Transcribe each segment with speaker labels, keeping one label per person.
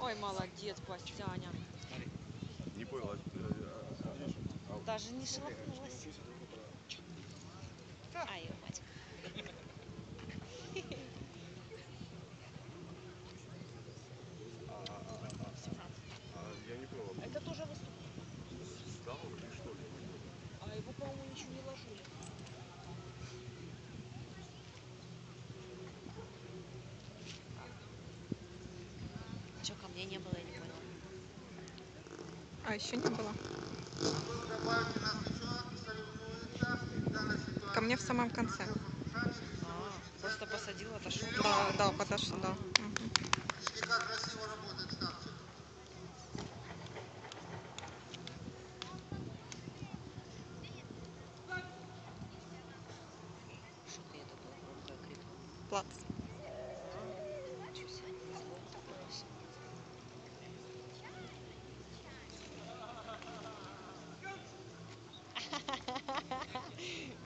Speaker 1: Ой, молодец, Бастяня.
Speaker 2: Не понял,
Speaker 1: Даже не шелохнулась. Ай, мать.
Speaker 2: я не понял.
Speaker 1: Это тоже высоко.
Speaker 2: Встал или что ли?
Speaker 1: А его, по-моему, ничего не ложили. Че, ко мне не было, я не поняла.
Speaker 3: А, еще не было. Ко мне в самом конце.
Speaker 1: Просто посадила, отошел.
Speaker 3: Да, да, подошел, да. Мгм.
Speaker 1: Что-то я такое громкое крикнула.
Speaker 3: Плац.
Speaker 1: Ничего себе, слово такое вообще.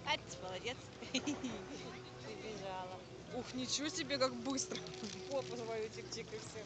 Speaker 1: Ать, молодец. Прибежала. Ух, ничего себе, как быстро. Попу свою чик-чик и все.